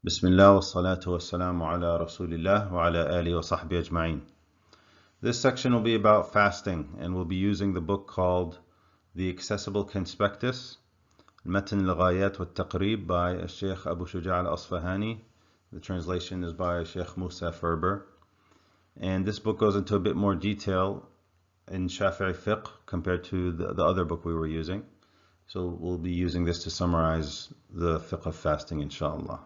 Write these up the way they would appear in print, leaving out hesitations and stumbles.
Bismillah wa salatu wa salamu ala Rasulillah wa ala alihi wa sahbihi ajma'in. This section will be about fasting, and we'll be using the book called The Accessible Conspectus, Matan al-Ghayat wa Taqrib by Sheikh Abu Shuja' al-Asfahani. The translation is by Sheikh Musa Ferber. And this book goes into a bit more detail in Shafi'i fiqh compared to the other book we were using. So we'll be using this to summarize the fiqh of fasting, inshallah.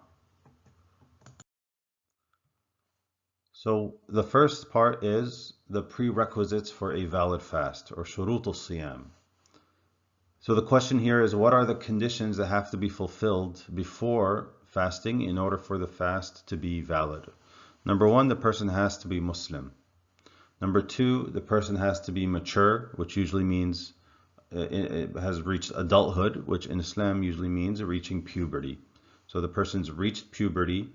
So the first part is the prerequisites for a valid fast, or shurut al-siyam. So the question here is, what are the conditions that have to be fulfilled before fasting in order for the fast to be valid? Number one, the person has to be Muslim. Number two, the person has to be mature, which usually means it has reached adulthood, which in Islam usually means reaching puberty. So the person's reached puberty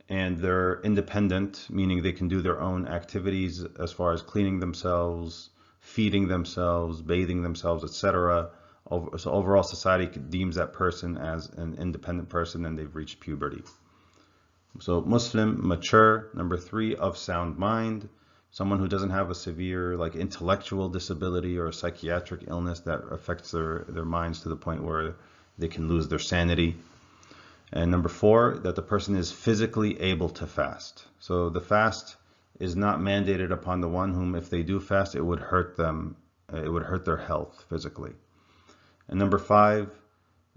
and they're independent, meaning they can do their own activities as far as cleaning themselves, feeding themselves, bathing themselves, etc. So overall society deems that person as an independent person and they've reached puberty. So Muslim, mature. Number three, of sound mind. Someone who doesn't have a severe intellectual disability or a psychiatric illness that affects their minds to the point where they can lose their sanity. And number four, that the person is physically able to fast. So the fast is not mandated upon the one whom, if they do fast, it would hurt them, it would hurt their health physically. And number five,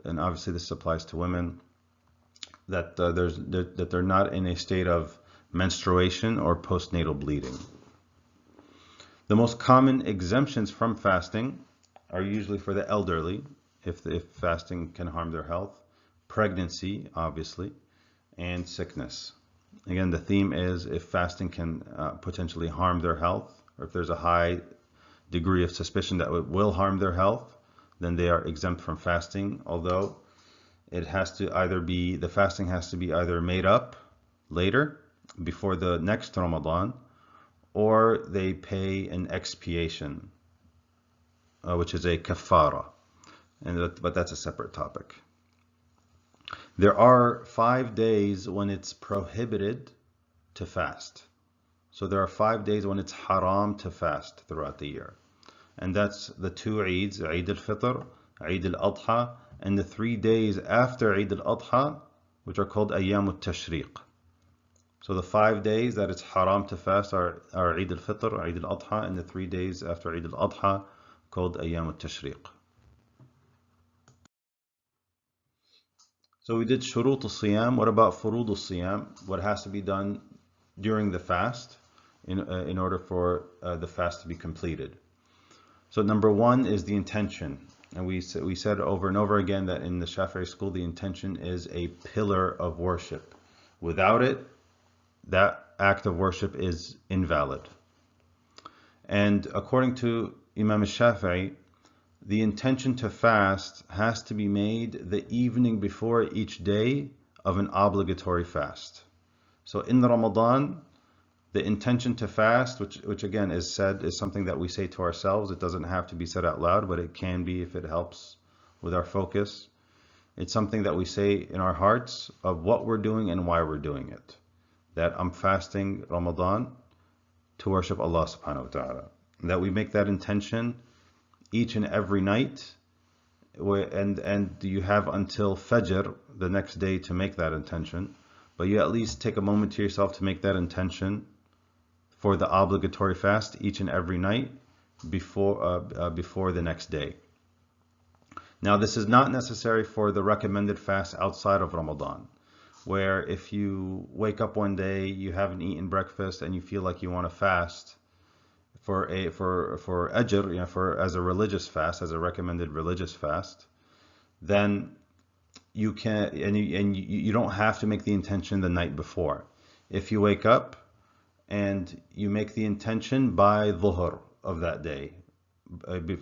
and obviously this applies to women, that they're not in a state of menstruation or postnatal bleeding. The most common exemptions from fasting are usually for the elderly, if fasting can harm their health, pregnancy, obviously, and sickness. Again, the theme is if fasting can potentially harm their health, or if there's a high degree of suspicion that it will harm their health, then they are exempt from fasting, although it has to either be, the fasting has to be either made up later, before the next Ramadan, or they pay an expiation, which is a kafara, but that's a separate topic. There are 5 days when it's prohibited to fast. So there are 5 days when it's haram to fast throughout the year. And that's the two Eids, Eid al-Fitr, Eid al-Adha, and the 3 days after Eid al-Adha, which are called Ayyam al-Tashriq. So the 5 days that it's haram to fast are Eid al-Fitr, Eid al-Adha, and the 3 days after Eid al-Adha called Ayyam al-Tashriq. So we did shurut al-siyam. What about furud al-siyam? What has to be done during the fast in order for the fast to be completed? So number one is the intention. And we said over and over again that in the Shafi'i school, the intention is a pillar of worship. Without it, that act of worship is invalid. And according to Imam al-Shafi'i, the intention to fast has to be made the evening before each day of an obligatory fast. So in the Ramadan, the intention to fast, which again is something that we say to ourselves. It doesn't have to be said out loud, but it can be if it helps with our focus. It's something that we say in our hearts of what we're doing and why we're doing it. That I'm fasting Ramadan to worship Allah subhanahu wa ta'ala. That we make that intention each and every night, and you have until Fajr the next day to make that intention, but you at least take a moment to yourself to make that intention for the obligatory fast each and every night before the next day. Now this is not necessary for the recommended fast outside of Ramadan, where if you wake up one day, you haven't eaten breakfast, and you feel like you want to fast for ajr, as a religious fast, as a recommended religious fast, then you can, and you don't have to make the intention the night before. If you wake up and you make the intention by dhuhr of that day,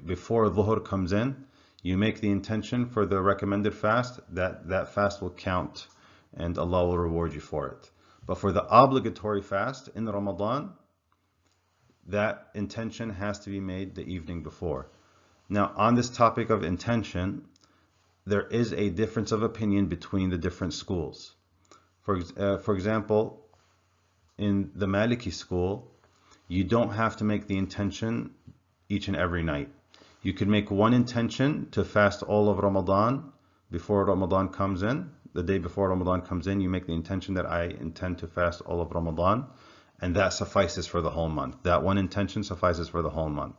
before dhuhr comes in, you make the intention for the recommended fast, that fast will count and Allah will reward you for it. But for the obligatory fast in Ramadan, that intention has to be made the evening before. Now, on this topic of intention, there is a difference of opinion between the different schools. For example, in the Maliki school, you don't have to make the intention each and every night. You could make one intention to fast all of Ramadan before Ramadan comes in. The day before Ramadan comes in, you make the intention that I intend to fast all of Ramadan, and that suffices for the whole month. That one intention suffices for the whole month.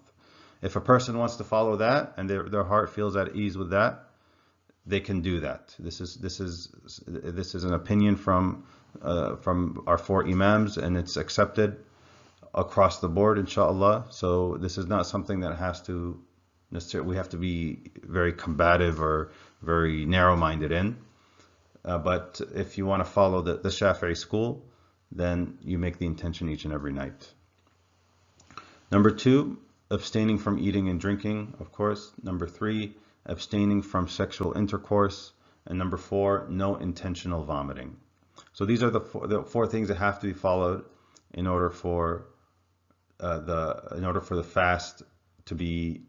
If a person wants to follow that and their heart feels at ease with that, they can do that. This is an opinion from our four imams, and it's accepted across the board, inshallah. So this is not something that has to necessarily, we have to be very combative or very narrow-minded in. But if you want to follow the Shafi'i school, then you make the intention each and every night. Number 2, abstaining from eating and drinking, of course. Number 3, abstaining from sexual intercourse. And number 4, no intentional vomiting. So these are the four things that have to be followed in order for the fast to be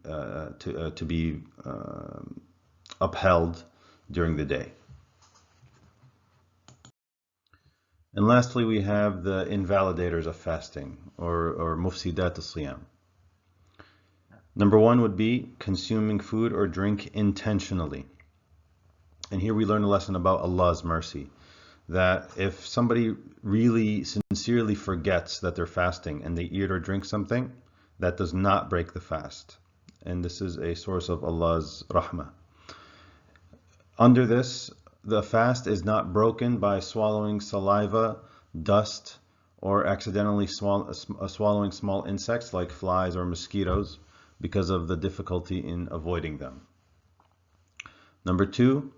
upheld during the day. And lastly, we have the invalidators of fasting, or mufsidat al-siyam. Number 1 would be consuming food or drink intentionally. And here we learn a lesson about Allah's mercy, that if somebody really sincerely forgets that they're fasting and they eat or drink something, that does not break the fast. And this is a source of Allah's rahmah. Under this, the fast is not broken by swallowing saliva, dust, or accidentally swallowing small insects like flies or mosquitoes because of the difficulty in avoiding them. Number 2,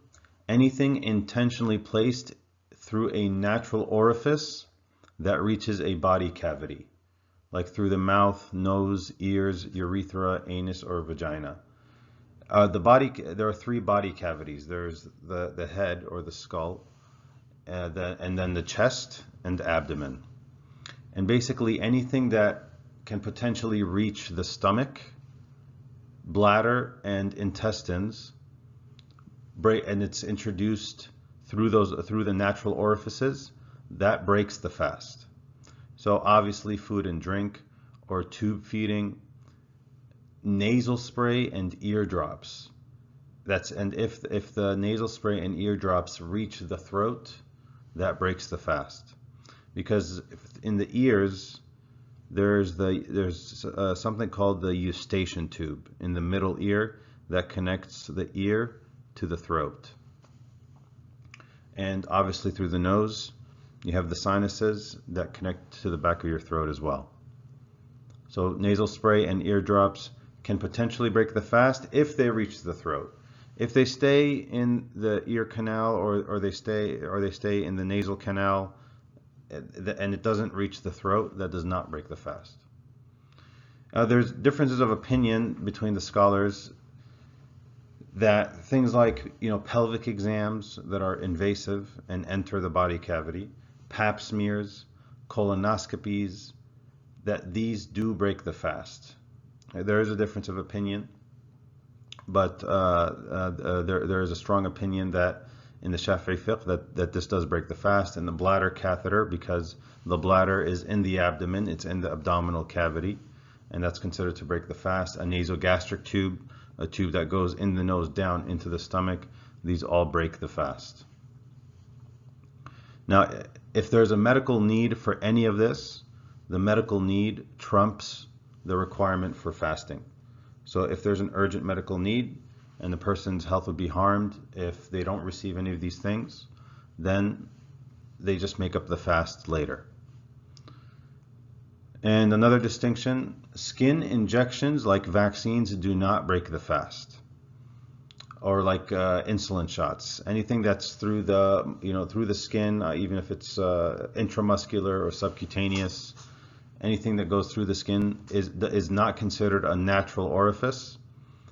anything intentionally placed through a natural orifice that reaches a body cavity, like through the mouth, nose, ears, urethra, anus, or vagina. There are 3 body cavities. There's the head or the skull, and then the chest and the abdomen. And basically anything that can potentially reach the stomach, bladder, and intestines, and it's introduced through the natural orifices, that breaks the fast. So obviously food and drink, or tube feeding, nasal spray and eardrops. And if the nasal spray and eardrops reach the throat, that breaks the fast. Because in the ears, there's something called the eustachian tube in the middle ear that connects the ear to the throat. And obviously through the nose, you have the sinuses that connect to the back of your throat as well. So nasal spray and eardrops can potentially break the fast if they reach the throat. If they stay in the ear canal or they stay in the nasal canal and it doesn't reach the throat, that does not break the fast. There's differences of opinion between the scholars that things like pelvic exams that are invasive and enter the body cavity, pap smears, colonoscopies, that these do break the fast. There is a difference of opinion, but there is a strong opinion that in the Shafi'i fiqh that this does break the fast. And the bladder catheter, because the bladder is in the abdomen, it's in the abdominal cavity, and that's considered to break the fast. A nasogastric tube, a tube that goes in the nose down into the stomach, these all break the fast. Now, if there's a medical need for any of this, the medical need trumps the requirement for fasting. So if there's an urgent medical need and the person's health would be harmed if they don't receive any of these things, then they just make up the fast later. And another distinction, skin injections like vaccines do not break the fast, or like insulin shots. Anything that's through the skin, even if it's intramuscular or subcutaneous, anything that goes through the skin is not considered a natural orifice,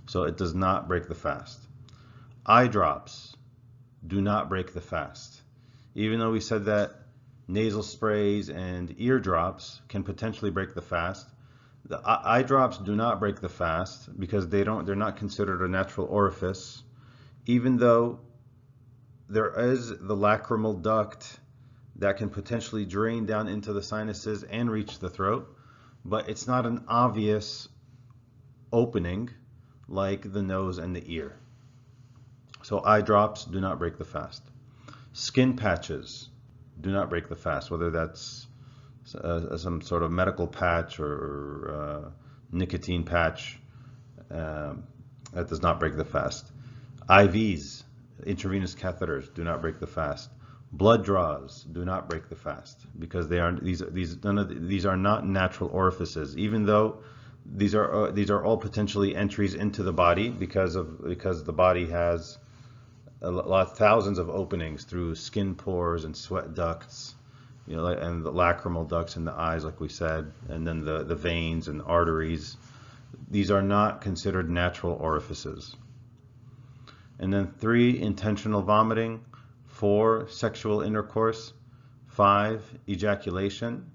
so it does not break the fast. Eye drops do not break the fast. Even though we said that nasal sprays and eardrops can potentially break the fast, the eye drops do not break the fast because they're not considered a natural orifice, even though there is the lacrimal duct that can potentially drain down into the sinuses and reach the throat, but it's not an obvious opening like the nose and the ear. So eye drops do not break the fast. Skin patches do not break the fast, whether that's some sort of medical patch or nicotine patch, that does not break the fast. IVs, intravenous catheters, do not break the fast. Blood draws do not break the fast because these are not natural orifices, even though these are all potentially entries into the body because the body has thousands of openings through skin pores and sweat ducts, and the lacrimal ducts in the eyes, like we said, and then the veins and arteries. These are not considered natural orifices. And then 3, intentional vomiting. 4, sexual intercourse. 5, ejaculation,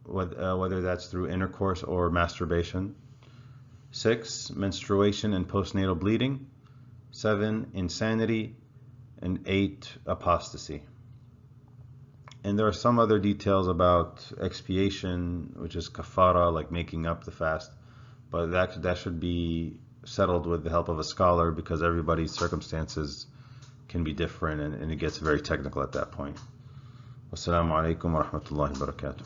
whether that's through intercourse or masturbation. 6, menstruation and postnatal bleeding. 7, insanity. And 8, apostasy. And there are some other details about expiation, which is kafara, like making up the fast, but that should be settled with the help of a scholar because everybody's circumstances can be different, and it gets very technical at that point. Wassalamu alaikum wa rahmatullahi wa barakatuh.